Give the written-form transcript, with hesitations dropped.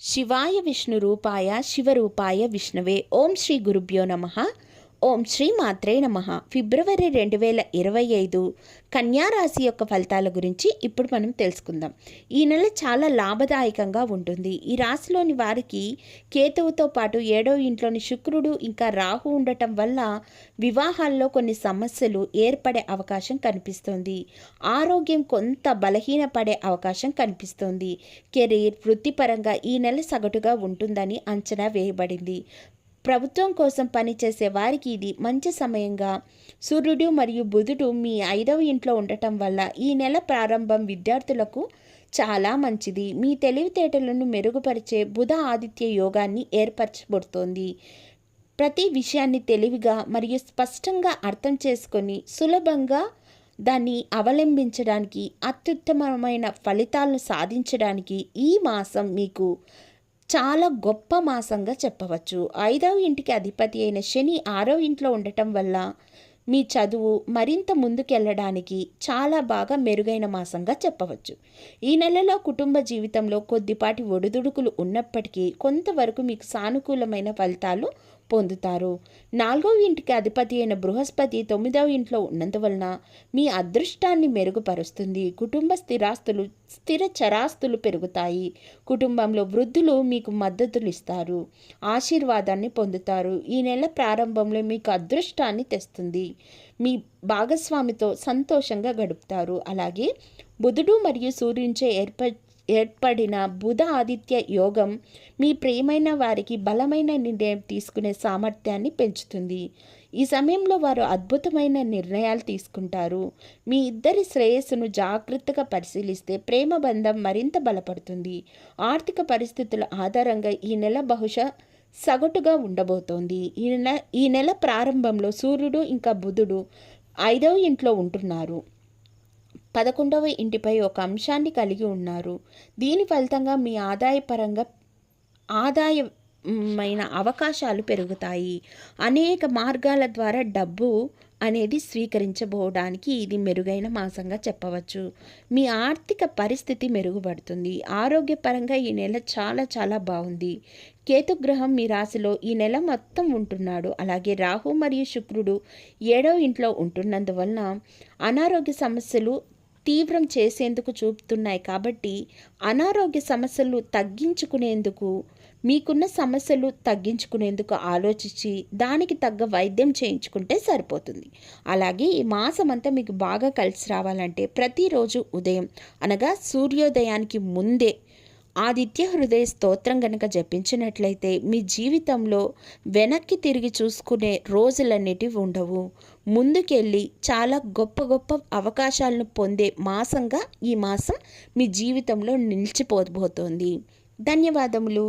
శివాయ విష్ణురూపాయ శివరూపాయ విష్ణవే. ఓం శ్రీ గురుభ్యో నమః. ఓం శ్రీ మాత్రే నమః. ఫిబ్రవరి 2025 కన్యారాశి యొక్క ఫలితాల గురించి ఇప్పుడు మనం తెలుసుకుందాం. ఈ నెల చాలా లాభదాయకంగా ఉంటుంది. ఈ రాశిలోని వారికి కేతువుతో పాటు 7వ ఇంట్లోని శుక్రుడు ఇంకా రాహు ఉండటం వల్ల వివాహాల్లో కొన్ని సమస్యలు ఏర్పడే అవకాశం కనిపిస్తుంది. ఆరోగ్యం కొంత బలహీనపడే అవకాశం కనిపిస్తుంది. కెరీర్, వృత్తిపరంగా ఈ నెల సగటుగా ఉంటుందని అంచనా వేయబడింది. ప్రభుత్వం కోసం పనిచేసే వారికి ఇది మంచి సమయంగా సూర్యుడు మరియు బుధుడు మీ 5వ ఇంట్లో ఉండటం వల్ల ఈ నెల ప్రారంభం విద్యార్థులకు చాలా మంచిది. మీ తెలివితేటలను మెరుగుపరిచే బుధ ఆదిత్య యోగాన్ని ఏర్పరచబడుతోంది. ప్రతి విషయాన్ని తెలివిగా మరియు స్పష్టంగా అర్థం చేసుకొని సులభంగా దాన్ని అవలంబించడానికి, అత్యుత్తమమైన ఫలితాలను సాధించడానికి ఈ మాసం మీకు చాలా గొప్ప మాసంగా చెప్పవచ్చు. 5వ ఇంటికి అధిపతి అయిన శని 6వ ఇంట్లో ఉండటం వల్ల మీ చదువు మరింత ముందుకెళ్ళడానికి చాలా బాగా మెరుగైన మాసంగా చెప్పవచ్చు. ఈ నెలలో కుటుంబ జీవితంలో కొద్దిపాటి ఒడిదుడుకులు ఉన్నప్పటికీ కొంతవరకు మీకు సానుకూలమైన ఫలితాలు పొందుతారు. 4వ ఇంటికి అధిపతి అయిన బృహస్పతి 9వ ఇంట్లో ఉన్నందువలన మీ అదృష్టాన్ని మెరుగుపరుస్తుంది. కుటుంబ స్థిర చరాస్తులు పెరుగుతాయి. కుటుంబంలో వృద్ధులు మీకు మద్దతులు ఇస్తారు, ఆశీర్వాదాన్ని పొందుతారు. ఈ నెల ప్రారంభంలో మీకు అదృష్టాన్ని తెస్తుంది. మీ భాగస్వామితో సంతోషంగా గడుపుతారు. అలాగే బుధుడు మరియు సూర్యునిచే ఏర్పడిన బుధ ఆదిత్య యోగం మీ ప్రియమైన వారికి బలమైన నిర్ణయం తీసుకునే సామర్థ్యాన్ని పెంచుతుంది. ఈ సమయంలో వారు అద్భుతమైన నిర్ణయాలు తీసుకుంటారు. మీ ఇద్దరి శ్రేయస్సును జాగ్రత్తగా పరిశీలిస్తే ప్రేమ బంధం మరింత బలపడుతుంది. ఆర్థిక పరిస్థితుల ఆధారంగా ఈ నెల బహుశా సగటుగా ఉండబోతోంది. ఈ నెల ప్రారంభంలో సూర్యుడు ఇంకా బుధుడు 5వ ఇంట్లో ఉంటున్నారు. 11వ ఇంటిపై ఒక అంశాన్ని కలిగి ఉన్నారు. దీని ఫలితంగా మీ ఆదాయమైన అవకాశాలు పెరుగుతాయి. అనేక మార్గాల ద్వారా డబ్బు అనేది స్వీకరించబోవడానికి ఇది మెరుగైన మాసంగా చెప్పవచ్చు. మీ ఆర్థిక పరిస్థితి మెరుగుపడుతుంది. ఆరోగ్యపరంగా ఈ నెల చాలా చాలా బాగుంది. కేతుగ్రహం మీ రాశిలో ఈ నెల మొత్తం ఉంటున్నాడు. అలాగే రాహు మరియు శుక్రుడు 7వ ఇంట్లో ఉంటున్నందువలన అనారోగ్య సమస్యలు తీవ్రం చేసేందుకు చూపుతున్నాయి. కాబట్టి అనారోగ్య సమస్యలు తగ్గించుకునేందుకు, మీకున్న సమస్యలు తగ్గించుకునేందుకు ఆలోచించి దానికి తగ్గ వైద్యం చేయించుకుంటే సరిపోతుంది. అలాగే ఈ మాసం అంతా మీకు బాగా కలిసి రావాలంటే ప్రతిరోజు ఉదయం అనగా సూర్యోదయానికి ముందే ఆదిత్య హృదయ స్తోత్రం గనక జపించినట్లయితే మీ జీవితంలో వెనక్కి తిరిగి చూసుకునే రోజులన్నిటివి ఉండవు. ముందుకెళ్ళి చాలా గొప్ప గొప్ప అవకాశాలను పొందే మాసంగా ఈ మాసం మీ జీవితంలో నిలిచిపోబోతోంది. ధన్యవాదములు.